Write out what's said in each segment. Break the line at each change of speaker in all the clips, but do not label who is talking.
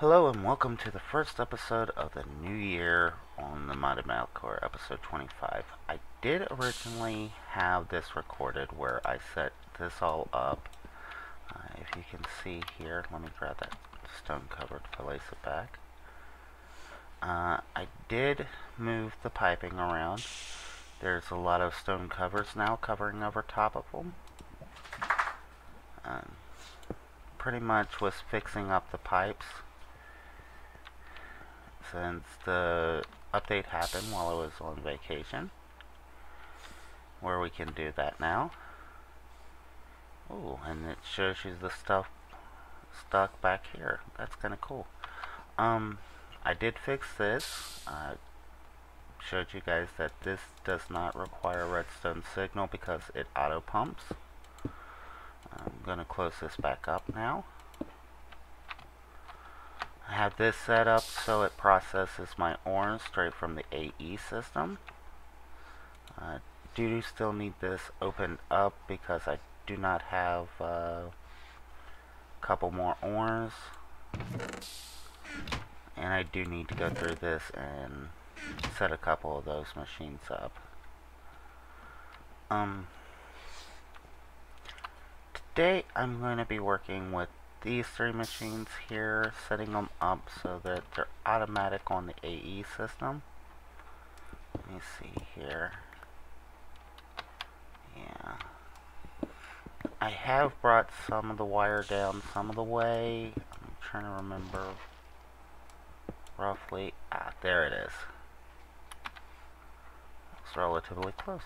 Hello and welcome to the first episode of the new year on the Modded Minecraft episode 25. I did originally have this recorded where I set this all up. If you can see here, let me grab that stone cover to place it back. I did move the piping around. There's a lot of stone covers now covering over top of them. Pretty much was fixing up the pipes since the update happened while I was on vacation, where we can do that now. Oh, and it shows you the stuff stuck back here. That's kind of cool. I did fix this. Showed you guys that this does not require redstone signal because it auto pumps. I'm gonna close this back up now. I have this set up so it processes my ores straight from the AE system. Do still need this opened up because I do not have a couple more ores, and I do need to go through this and set a couple of those machines up. Today I'm going to be working with these three machines here, setting them up so that they're automatic on the AE system. Let me see here. Yeah. I have brought some of the wire down some of the way. I'm trying to remember roughly. There it is. It's relatively close.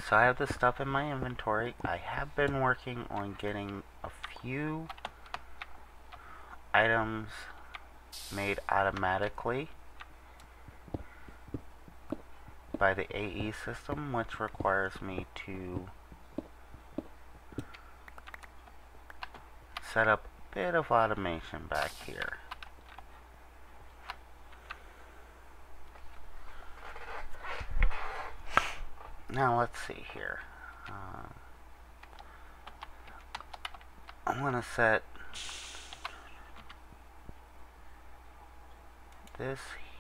So I have this stuff in my inventory. I have been working on getting a few items made automatically by the AE system, which requires me to set up a bit of automation back here. Now let's see here. I'm going to set this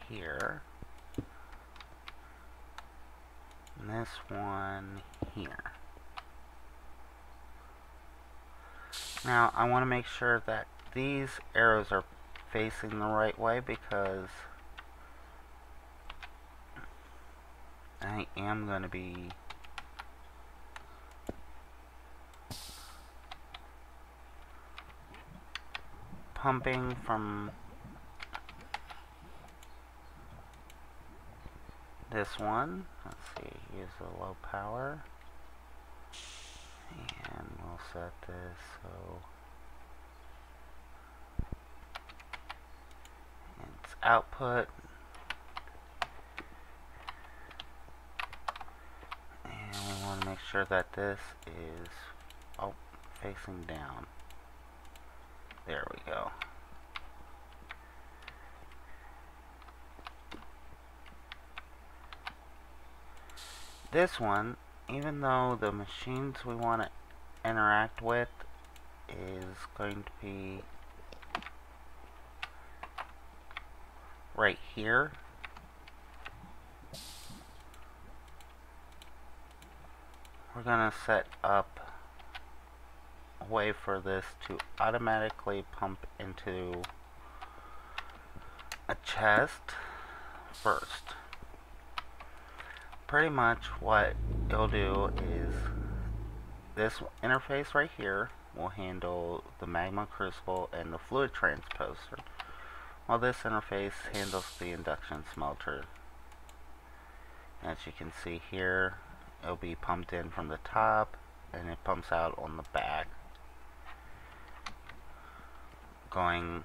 here and this one here. Now I want to make sure that these arrows are facing the right way because I am going to be pumping from this one. Let's see, use a low power. And we'll set this so it's output. And we want to make sure that this is facing down. There we go. This one, even though the machines we want to interact with is going to be right here, we're going to set up a way for this to automatically pump into a chest first. Pretty much what it'll do is this interface right here will handle the magma crucible and the fluid transposer, while this interface handles the induction smelter. As you can see here, it'll be pumped in from the top and it pumps out on the back, going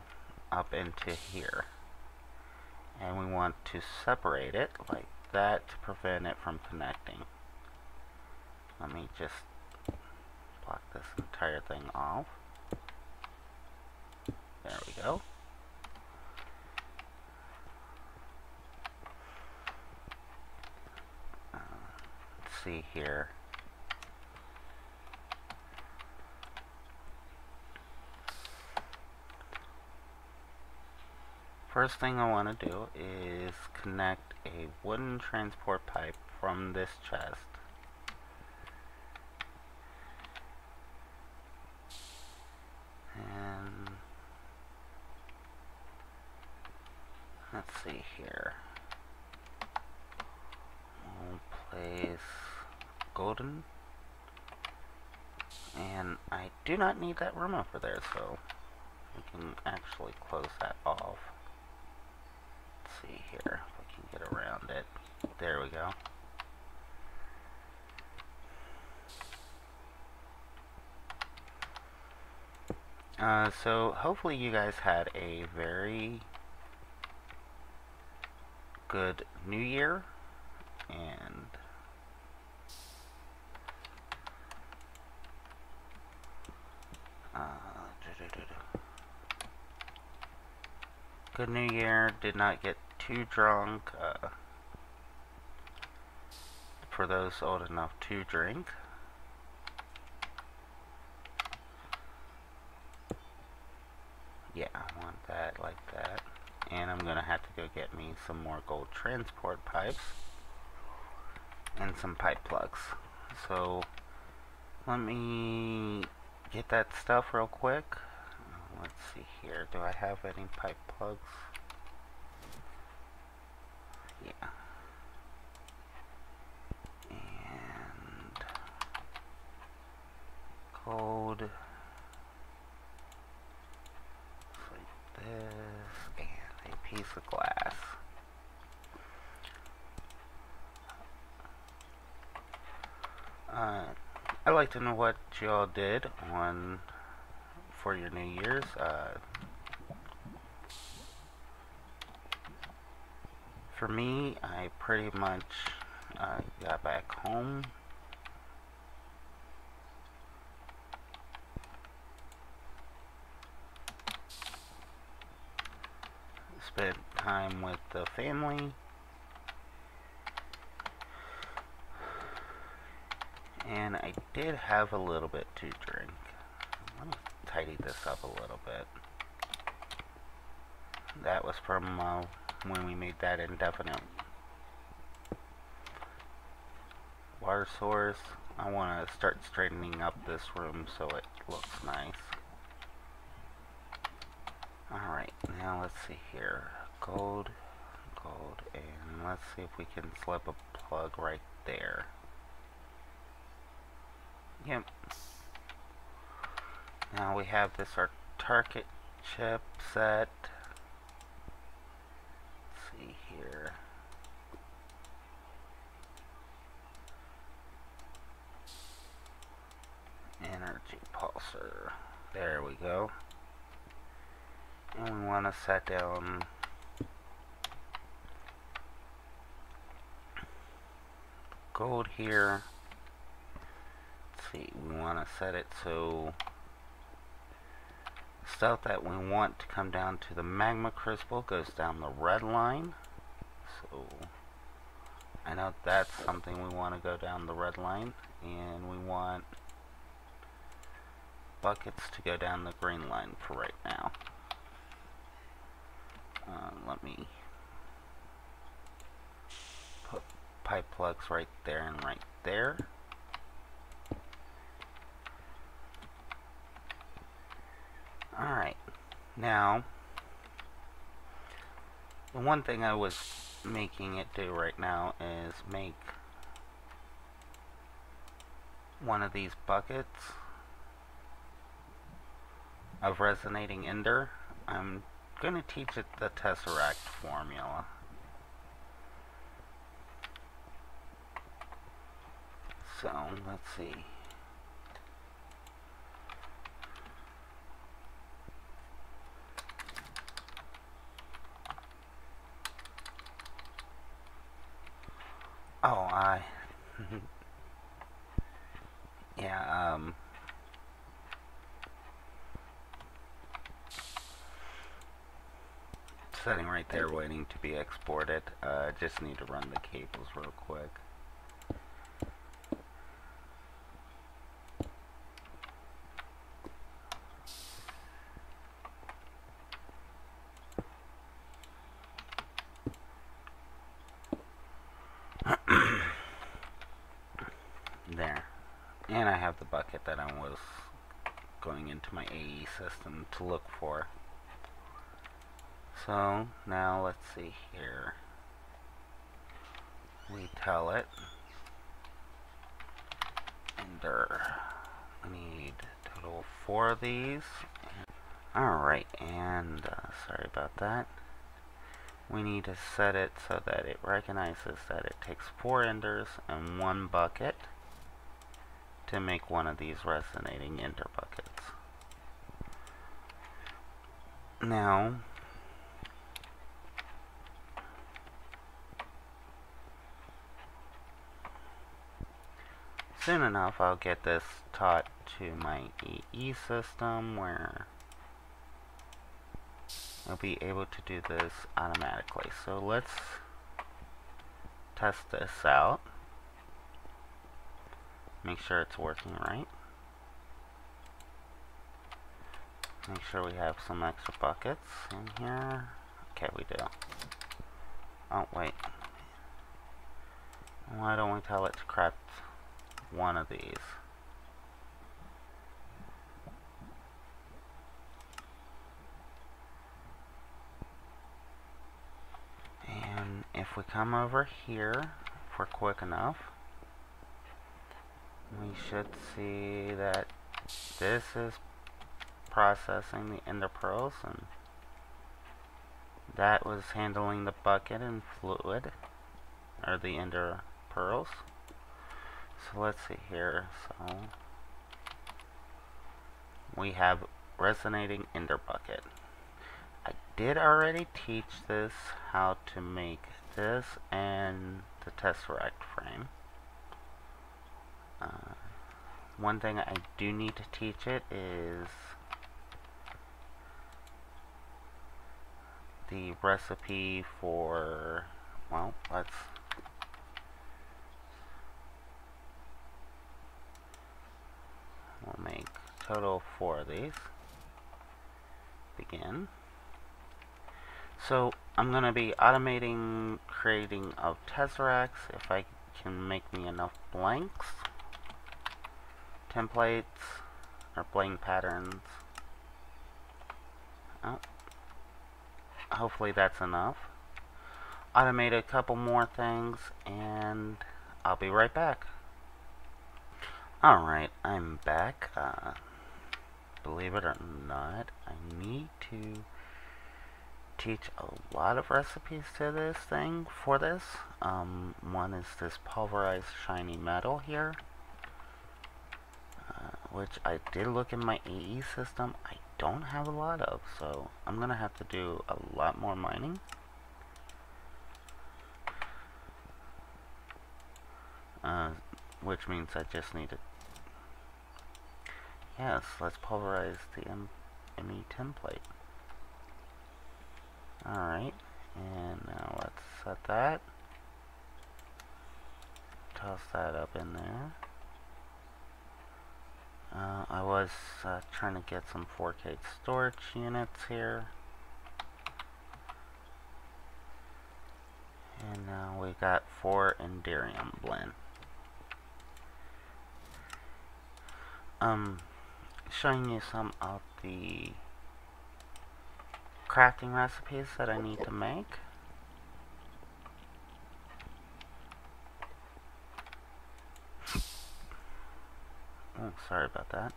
up into here. And we want to separate it like that to prevent it from connecting. Let me just block this entire thing off. There we go. see here. First thing I want to do is connect a wooden transport pipe from this chest and let's see here. We'll place golden, and I do not need that room over there, so we can actually close that off. Let's see here if we can get around it. There we go. So hopefully you guys had a very good New Year, and good New Year. Did not get too drunk. For those old enough to drink. Yeah, I want that like that. And I'm gonna have to go get me some more gold transport pipes and some pipe plugs. So let me get that stuff real quick. Let's see here. Do I have any pipe plugs? Yeah. And gold. Like this. And a piece of glass. I'd like to know what y'all did for your New Year's. For me, I pretty much got back home. Spent time with the family. And I did have a little bit to drink. Let me tidy this up a little bit. That was from when we made that indefinite water source. I want to start straightening up this room so it looks nice. Alright, now let's see here. Gold, gold, and let's see if we can slip a plug right there. Yep. Now we have this our target chip set. Let's see here. Energy pulsar. There we go. And we want to set down gold here. See, we want to set it so stuff that we want to come down to the magma crystal goes down the red line. So I know that's something we want to go down the red line, and we want buckets to go down the green line for right now. Let me put pipe plugs right there and right there. Alright, now, the one thing I was making it do right now is make one of these buckets of resonating ender. I'm going to teach it the tesseract formula. So, let's see. Oh, yeah, setting right there waiting to be exported. Just need to run the cables real quick. And I have the bucket that I was going into my AE system to look for. So now let's see here. We tell it ender. We need total 4 of these. Alright, and sorry about that. We need to set it so that it recognizes that it takes 4 enders and 1 bucket to make one of these resonating ender buckets. Now, soon enough I'll get this taught to my EE system where I'll be able to do this automatically. So let's test this out. Make sure it's working right. Make sure we have some extra buckets in here. Okay, we do. Oh, wait. Why don't we tell it to craft one of these? And if we come over here, if we're quick enough, we should see that this is processing the ender pearls, and that was handling the bucket and fluid, or the ender pearls. So let's see here. So we have resonating ender bucket. I did already teach this how to make this and the tesseract frame. One thing I do need to teach it is the recipe for, well, we'll make total 4 of these. Begin. So I'm going to be automating creating of tesseracts if I can make me enough blanks, templates, or blank patterns. Oh, hopefully that's enough. Automate a couple more things and I'll be right back. Alright, I'm back. Believe it or not, I need to teach a lot of recipes to this thing for this. One is this pulverized shiny metal here, which I did look in my AE system. I don't have a lot of, so I'm gonna have to do a lot more mining. Which means I just need to, yes, let's pulverize the ME template. Alright, and now let's set that. Toss that up in there. I was trying to get some 4K storage units here. And now we got 4 Enderium blend. Showing you some of the crafting recipes that I need to make. Oh, sorry about that.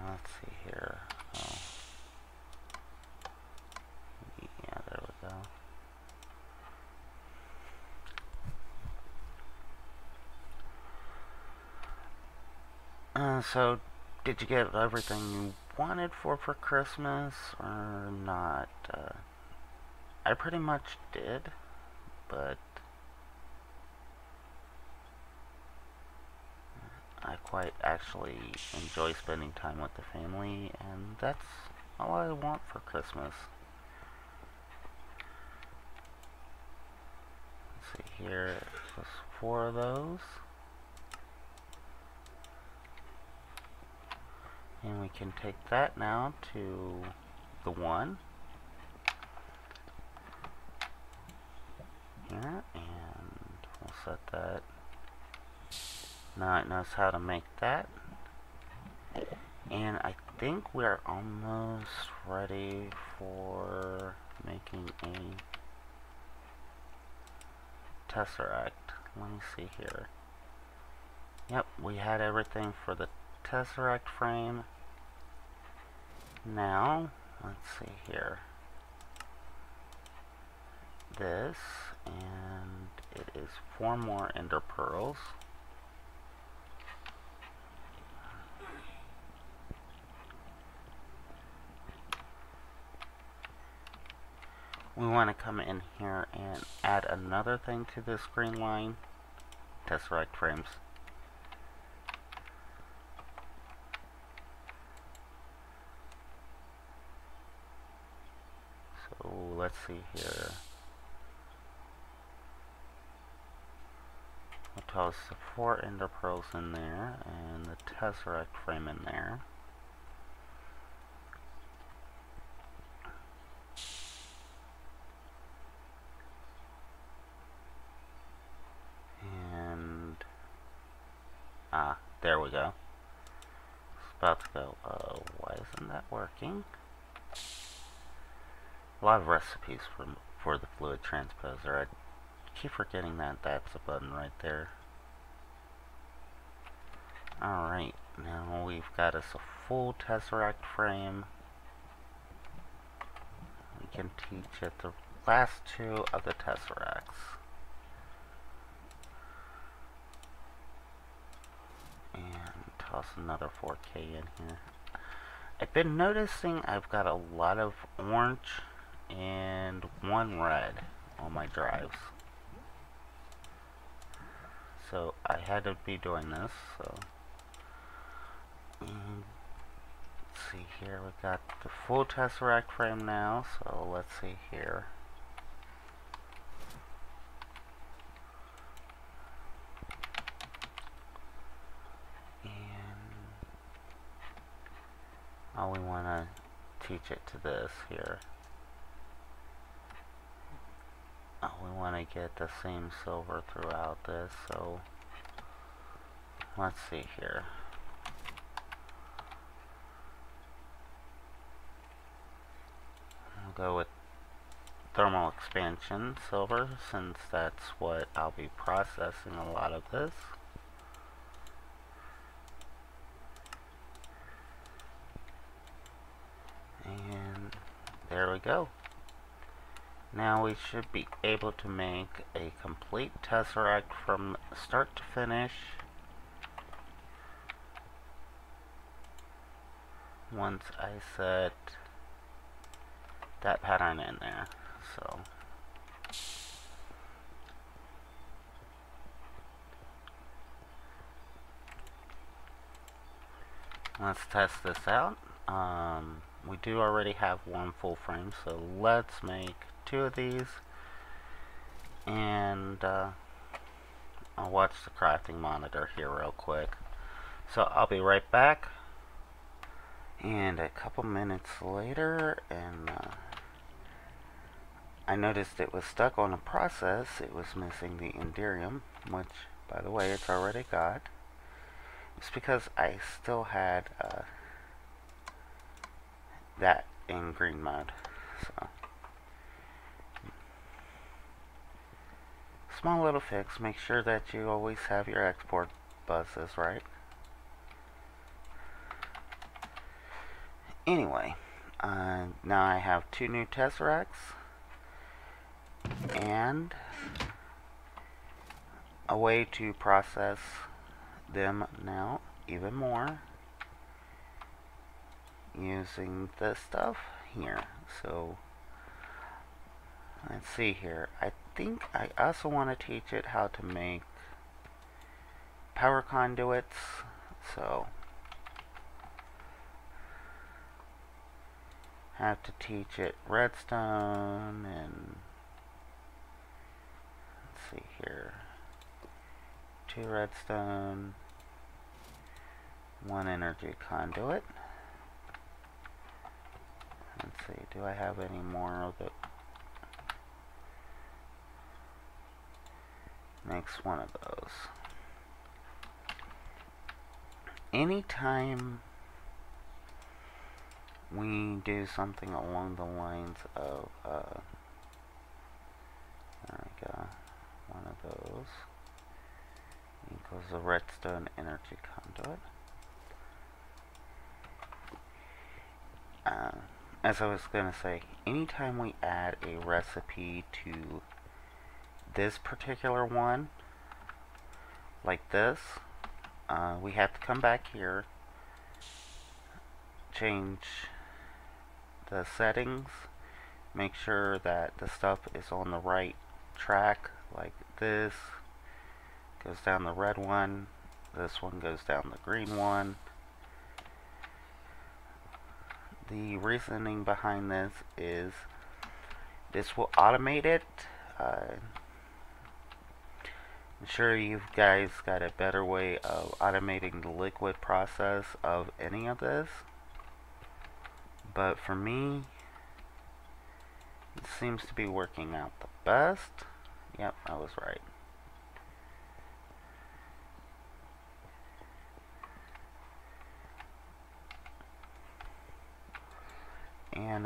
Let's see here. Oh. Yeah, there we go. So, did you get everything you wanted for Christmas or not? I pretty much did, but I quite actually enjoy spending time with the family, and that's all I want for Christmas. Let's see here, there's 4 of those. And we can take that now to the 1. here, and we'll set that. Now it knows how to make that. And I think we're almost ready for making a tesseract. Let me see here. Yep, we had everything for the tesseract frame. Now, let's see here. This, and it is 4 more ender pearls. We want to come in here and add another thing to this green line. Tesseract frames. So let's see here. We'll toss the 4 ender pearls in there and the tesseract frame in there. There we go. It's about to go. Why isn't that working? A lot of recipes for the fluid transposer. I keep forgetting that that's a button right there. Alright, now we've got us a full tesseract frame. We can teach it the last 2 of the tesseracts. And toss another 4K in here. I've been noticing I've got a lot of orange and 1 red on my drives. So I had to be doing this. So let's see here, we got the full tesseract frame now. So let's see here. Oh, we want to teach it to this here. Oh, we want to get the same silver throughout this, so let's see here. We'll go with thermal expansion silver, since that's what I'll be processing a lot of this. And there we go. Now we should be able to make a complete tesseract from start to finish once I set that pattern in there. So let's test this out. We do already have 1 full frame, so let's make 2 of these, and I'll watch the crafting monitor here real quick. So I'll be right back. And a couple minutes later, and I noticed it was stuck on a process. It was missing the Enderium, which, by the way, it's already got. It's because I still had that in green mode. So small little fix. Make sure that you always have your export buzzes right. Anyway, now I have 2 new tesseracts and a way to process them now even more using this stuff here. So let's see here. I think I also want to teach it how to make power conduits. So have to teach it redstone, and let's see here, 2 redstone, 1 energy conduit. Let's see, do I have any more of it? makes one of those. Anytime we do something along the lines of, there we go, one of those equals the redstone energy conduit. As I was going to say, anytime we add a recipe to this particular one, like this, we have to come back here, change the settings, make sure that the stuff is on the right track, like this goes down the red one, this one goes down the green one. The reasoning behind this is this will automate it. I'm sure you guys got a better way of automating the liquid process of any of this, but for me it seems to be working out the best. Yep, I was right. And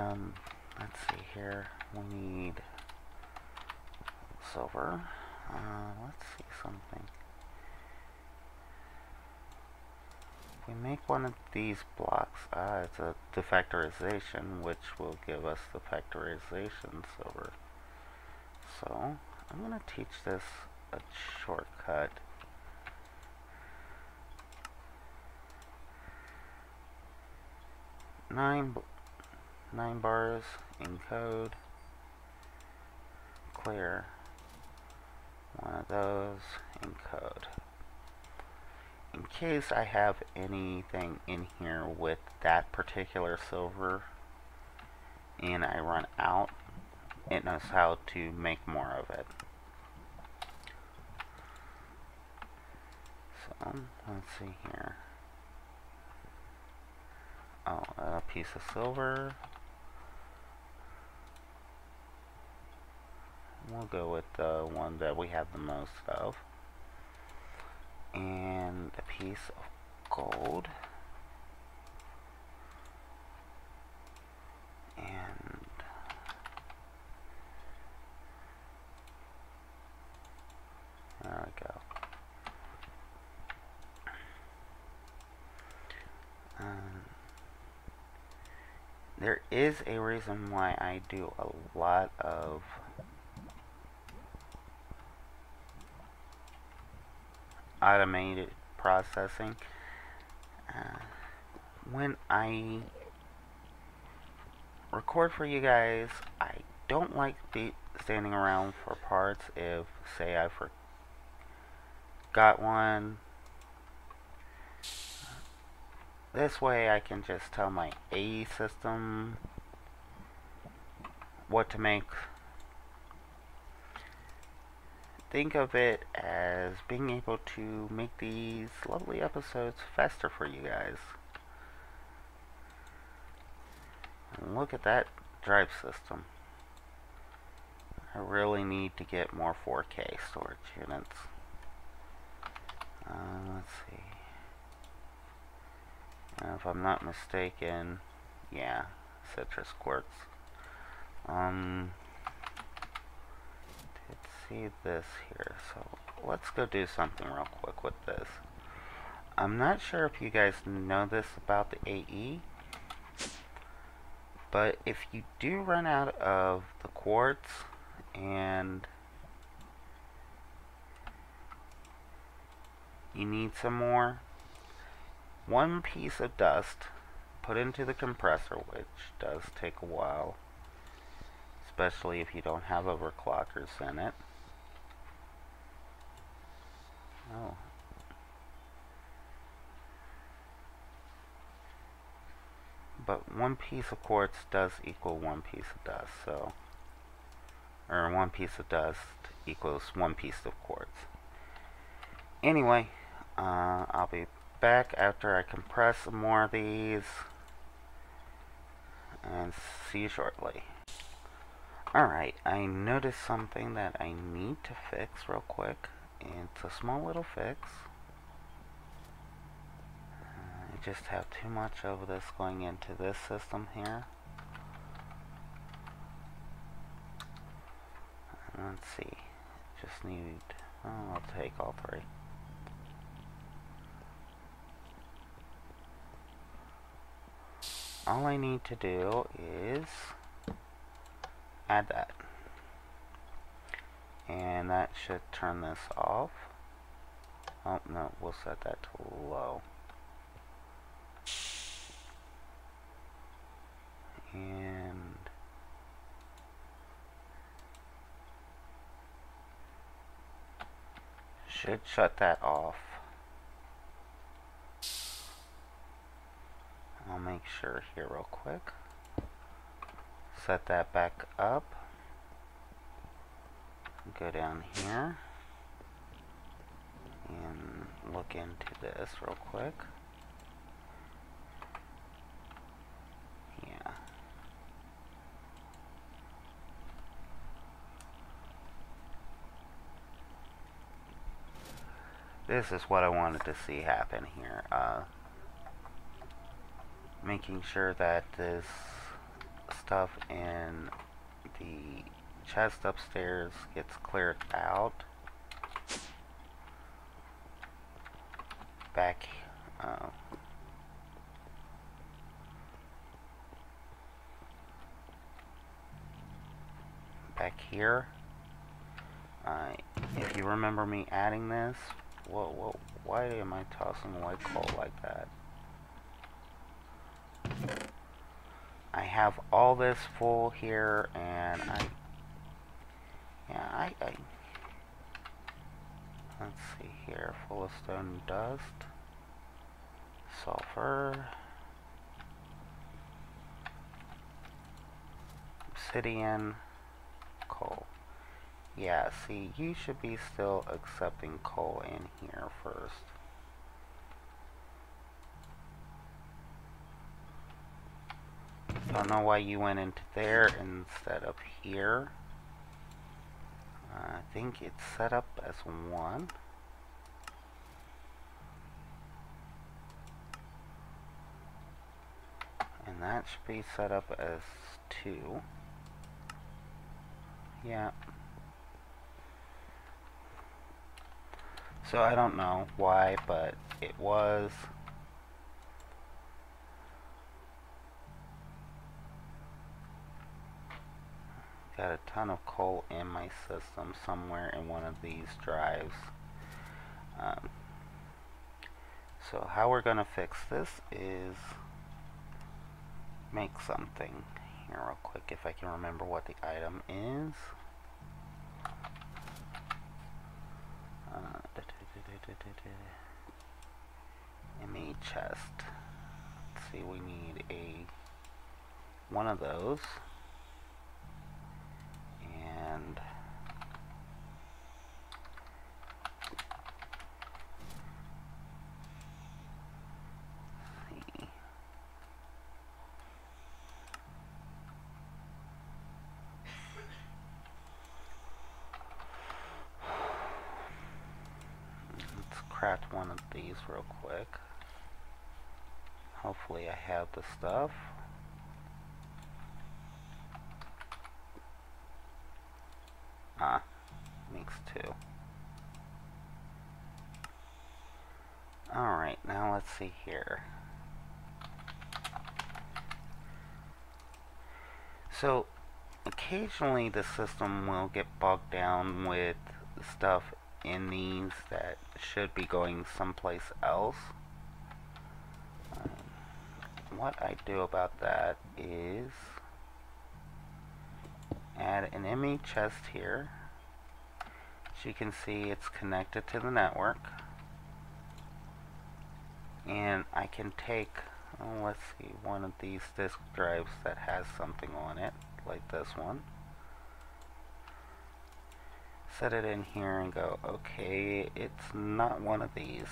let's see here, we need silver. Let's see something. If we make one of these blocks, it's a defactorization, which will give us the factorization silver. So I'm going to teach this a shortcut. Nine bars in code, clear one of those in code. In case I have anything in here with that particular silver and I run out, it knows how to make more of it. So let's see here. Oh, a piece of silver. We'll go with the one that we have the most of. And a piece of gold. And there we go. There is a reason why I do a lot of automated processing. When I record for you guys, I don't like standing around for parts. If, say, I forgot one, this way I can just tell my AE system what to make. Think of it as being able to make these lovely episodes faster for you guys. And look at that drive system. I really need to get more 4K storage units. Let's see. If I'm not mistaken, yeah, citrus quartz. Let's see this here. So let's go do something real quick with this. I'm not sure if you guys know this about the AE, but if you do run out of the quartz and you need some more, one piece of dust put into the compressor, which does take a while, especially if you don't have overclockers in it. Oh. But one piece of quartz does equal one piece of dust, so, or one piece of dust equals one piece of quartz. Anyway, I'll be back after I compress some more of these, and see you shortly. Alright, I noticed something that I need to fix real quick. It's a small little fix. I just have too much of this going into this system here. Let's see. Just need... oh, I'll take all three. All I need to do is add that. And that should turn this off. Oh, no, we'll set that to low. And should shut that off. I'll make sure here real quick. Set that back up. Go down here and look into this real quick. Yeah. This is what I wanted to see happen here. Making sure that this stuff in the chest upstairs gets cleared out. Back back here. If you remember me adding this, whoa, why am I tossing white coal like that? I have all this full here, and let's see here, full of stone dust, sulfur, obsidian, coal. Yeah, see, you should be still accepting coal in here first. Don't know why you went into there instead of here. I think it's set up as 1. And that should be set up as 2. Yeah. So I don't know why, but it was. Got a ton of coal in my system somewhere in one of these drives. So how we're going to fix this is make something here real quick, if I can remember what the item is. ME chest. Let's see, we need one of those. And see. Let's craft one of these real quick. Hopefully I have the stuff. Makes 2. Alright, now let's see here. So, occasionally the system will get bogged down with stuff in these that should be going someplace else. What I do about that is add an ME chest here. As you can see, it's connected to the network. And I can take, let's see, one of these disk drives that has something on it, like this one. Set it in here and go, okay, it's not one of these.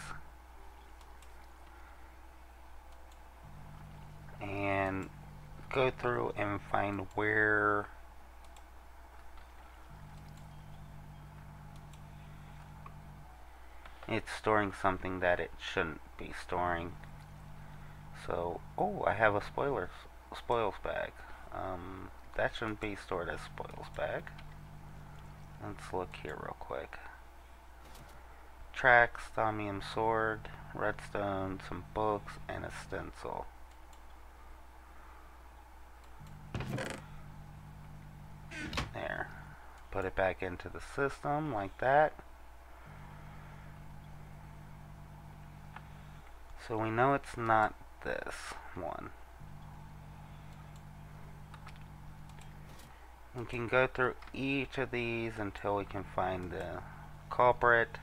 And go through and find where it's storing something that it shouldn't be storing. So, oh, I have a spoils bag. That shouldn't be stored as spoils bag. Let's look here real quick. Tracks, thaumium sword, redstone, some books, and a stencil. There. Put it back into the system like that. So we know it's not this one. We can go through each of these until we can find the culprit.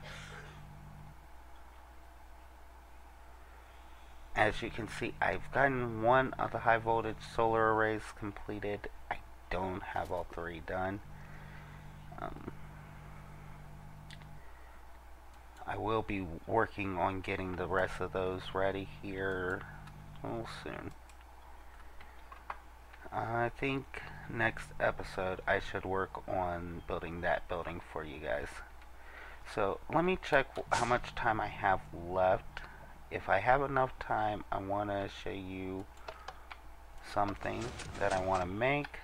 As you can see, I've gotten one of the high voltage solar arrays completed. I don't have all three done. I will be working on getting the rest of those ready here soon. I think next episode I should work on building that building for you guys. So let me check how much time I have left. If I have enough time, I want to show you something that I want to make,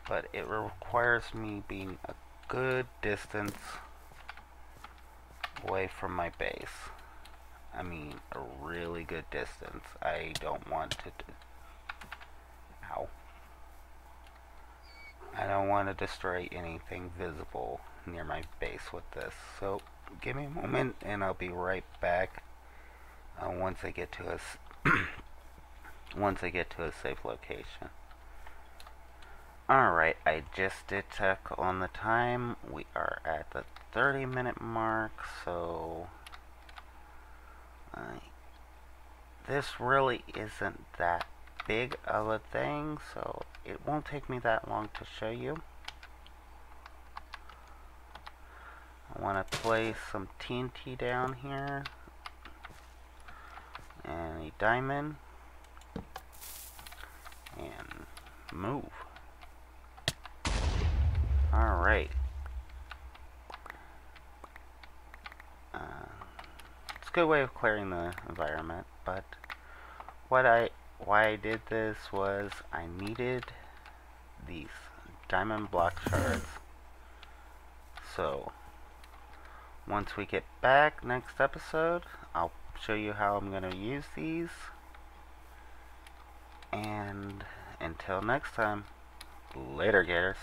but it requires me being a good distance away from my base. I mean, a really good distance. I don't want to I don't want to destroy anything visible near my base with this. So give me a moment and I'll be right back once I get to a safe location. Alright, I just did check on the time. We are at the 30-minute mark, so this really isn't that big of a thing, so it won't take me that long to show you. I want to place some TNT down here and a diamond and move. Alright. It's a good way of clearing the environment, but why I did this was I needed these diamond block shards. So once we get back next episode, I'll show you how I'm going to use these. And until next time, later, gators.